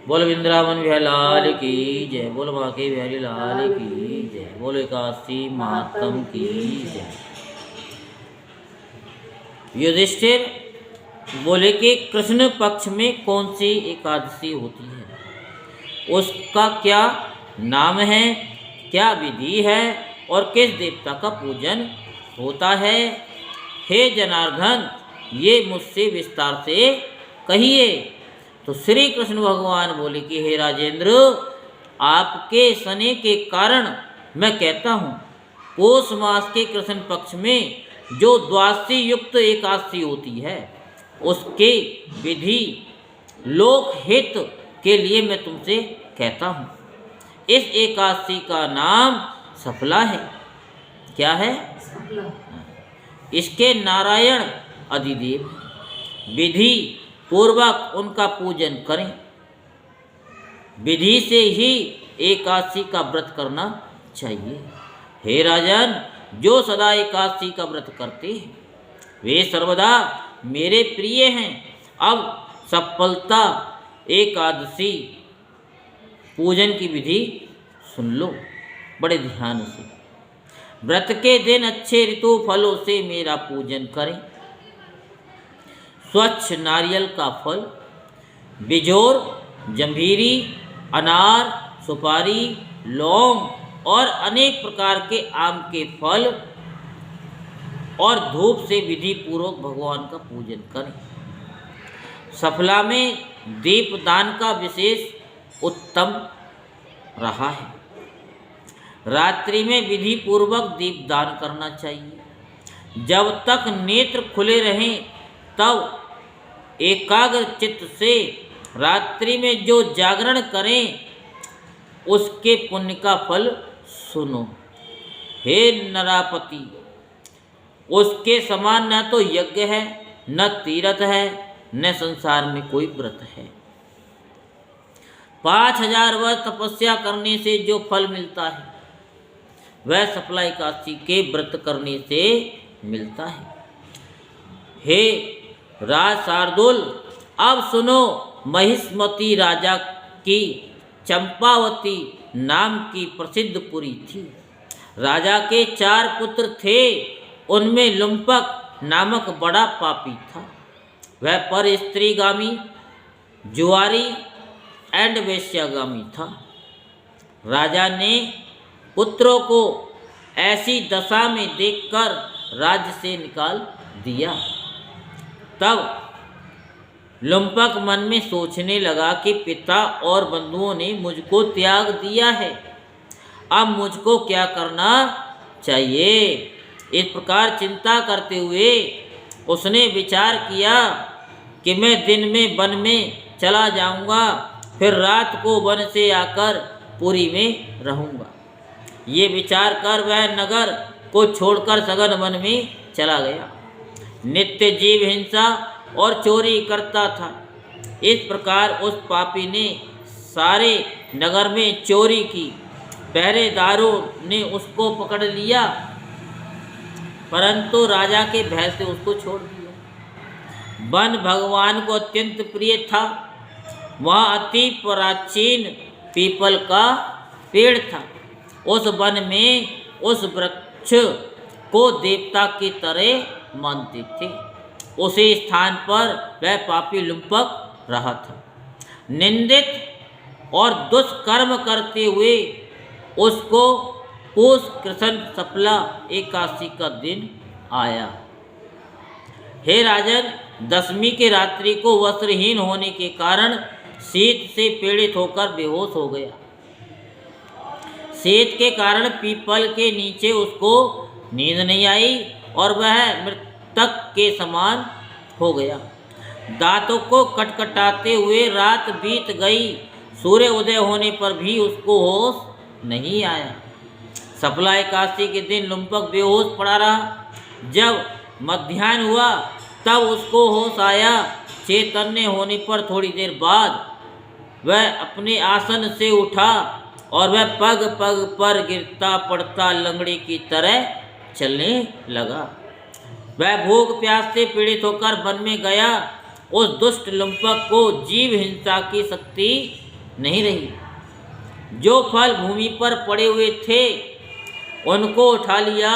बोल वृंदावन बिहारी लाल की जय, बोल बांके बिहारी लाल की जय, बोल काशी महात्म की जय। युधिष्ठिर बोले कि कृष्ण पक्ष में कौन सी एकादशी होती है, उसका क्या नाम है, क्या विधि है और किस देवता का पूजन होता है। हे जनार्दन, ये मुझसे विस्तार से कहिए। तो श्री कृष्ण भगवान बोले कि हे राजेंद्र, आपके सने के कारण मैं कहता हूँ, पौष मास के कृष्ण पक्ष में जो द्वादशी युक्त एकादशी होती है, उसके विधि लोक हित के लिए मैं तुमसे कहता हूँ। इस एकादशी का नाम सफला है। क्या है? इसके नारायण अधिदेव विधि पूर्वक उनका पूजन करें। विधि से ही एकादशी का व्रत करना चाहिए। हे राजन, जो सदा एकादशी का व्रत करते हैं वे सर्वदा मेरे प्रिय हैं। अब सफलता एकादशी पूजन की विधि सुन लो बड़े ध्यान से। व्रत के दिन अच्छे ऋतु फलों से मेरा पूजन करें। स्वच्छ नारियल का फल, बिजोर, जंभीरी, अनार, सुपारी, लौंग और अनेक प्रकार के आम के फल और धूप से विधि पूर्वक भगवान का पूजन करें। सफला में दीपदान का विशेष उत्तम रहा है। रात्रि में विधि पूर्वक दीपदान करना चाहिए। जब तक नेत्र खुले रहें तब एकाग्र चित्त से रात्रि में जो जागरण करें उसके पुण्य का फल सुनो। हे नरापति, उसके समान न तो यज्ञ है, न तीर्थ है, न संसार में कोई व्रत है। 5000 वर्ष तपस्या करने से जो फल मिलता है वह सफला एकादशी के व्रत करने से मिलता है। हे राज शार्दुल, अब सुनो। महिष्मती राजा की चंपावती नाम की प्रसिद्ध पुरी थी। राजा के 4 पुत्र थे। उनमें लुम्पक नामक बड़ा पापी था। वह पर स्त्रीगामी, जुआरी एंड वेश्यागामी था। राजा ने पुत्रों को ऐसी दशा में देखकर राज्य से निकाल दिया। तब लुम्पक मन में सोचने लगा कि पिता और बंधुओं ने मुझको त्याग दिया है, अब मुझको क्या करना चाहिए। इस प्रकार चिंता करते हुए उसने विचार किया कि मैं दिन में वन में चला जाऊंगा, फिर रात को वन से आकर पुरी में रहूंगा। ये विचार कर वह नगर को छोड़कर सघन वन में चला गया। नित्य जीव हिंसा और चोरी करता था। इस प्रकार उस पापी ने सारे नगर में चोरी की। पहरेदारों ने उसको पकड़ लिया, परंतु राजा के भय से उसको छोड़ दिया। वन भगवान को अत्यंत प्रिय था। वहाँ अति प्राचीन पीपल का पेड़ था। उस वन में उस वृक्ष को देवता की तरह मानते थे। उसी स्थान पर वह पापी लुम्पक रहा था। निंदित और दुष्कर्म करते हुए उसको पौष कृष्ण सफला एकादशी का दिन आया। हे राजन, दशमी की रात्रि को वस्त्रहीन होने के कारण शीत से पीड़ित होकर बेहोश हो गया। शीत के कारण पीपल के नीचे उसको नींद नहीं आई और वह मृतक के समान हो गया। दांतों को कटकटाते हुए रात बीत गई। सूर्य उदय होने पर भी उसको होश नहीं आया। सफला एकादशी के दिन लुम्पक बेहोश पड़ा रहा। जब मध्याह्न हुआ तब उसको होश आया। चैतन्य होने पर थोड़ी देर बाद वह अपने आसन से उठा और वह पग पग पर गिरता पड़ता लंगड़े की तरह चलने लगा। वह भूख प्यास से पीड़ित होकर वन में गया। उस दुष्ट लुम्पक को जीव हिंसा की शक्ति नहीं रही। जो फल भूमि पर पड़े हुए थे उनको उठा लिया।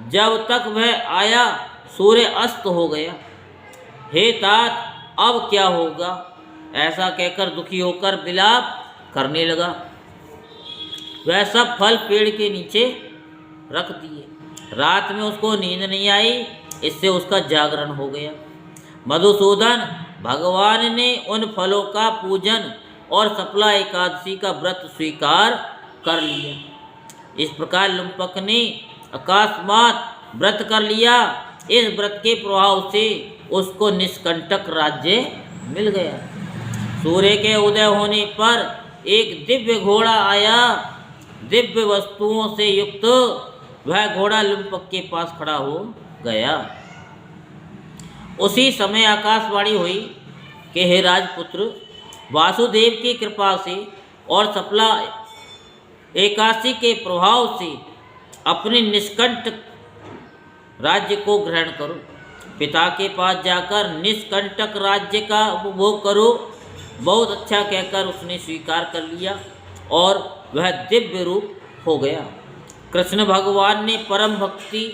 जब तक वह आया सूर्य अस्त हो गया। हे तात, अब क्या होगा? ऐसा कहकर दुखी होकर विलाप करने लगा। वह सब फल पेड़ के नीचे रख दिए। रात में उसको नींद नहीं आई, इससे उसका जागरण हो गया। मधुसूदन भगवान ने उन फलों का पूजन और सफला एकादशी का व्रत स्वीकार कर लिया। इस प्रकार लुम्पक ने अकस्मात व्रत कर लिया। इस व्रत के प्रभाव से उसको निष्कंटक राज्य मिल गया। सूर्य के उदय होने पर एक दिव्य घोड़ा आया। दिव्य वस्तुओं से युक्त वह घोड़ा लुम्पक के पास खड़ा हो गया। उसी समय आकाशवाणी हुई कि हे राजपुत्र, वासुदेव की कृपा से और सफला एकादशी के प्रभाव से अपने निष्कंटक राज्य को ग्रहण करो। पिता के पास जाकर निष्कंटक राज्य का उपभोग करो। बहुत अच्छा कहकर उसने स्वीकार कर लिया और वह दिव्य रूप हो गया। कृष्ण भगवान ने परम भक्ति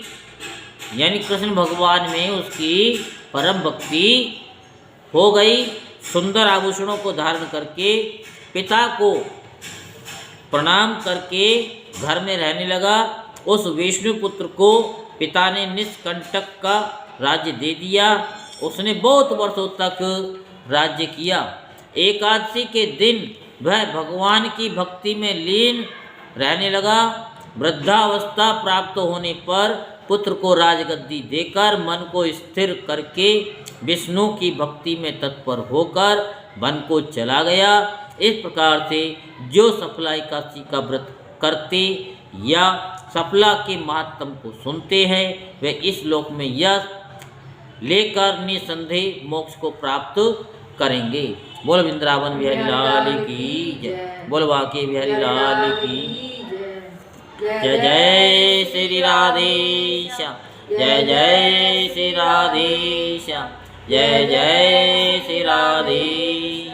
यानी कृष्ण भगवान में उसकी परम भक्ति हो गई। सुंदर आभूषणों को धारण करके पिता को प्रणाम करके घर में रहने लगा। उस विष्णुपुत्र को पिता ने निष्कंटक का राज्य दे दिया। उसने बहुत वर्षों तक राज्य किया। एकादशी के दिन वह भगवान की भक्ति में लीन रहने लगा। वृद्धावस्था प्राप्त होने पर पुत्र को राजगद्दी देकर मन को स्थिर करके विष्णु की भक्ति में तत्पर होकर वन को चला गया। इस प्रकार से जो सफला एकादशी का व्रत करते या सफला के महात्म को सुनते हैं वे इस लोक में यश लेकर निसंदेह मोक्ष को प्राप्त करेंगे। बोल वृंदावन बिहारी लाल की जय। बोल बांके बिहारी लाल की जय। जय श्री राधेश्याम, जय जय श्री राधेश्याम, जय जय श्री राधेश्याम।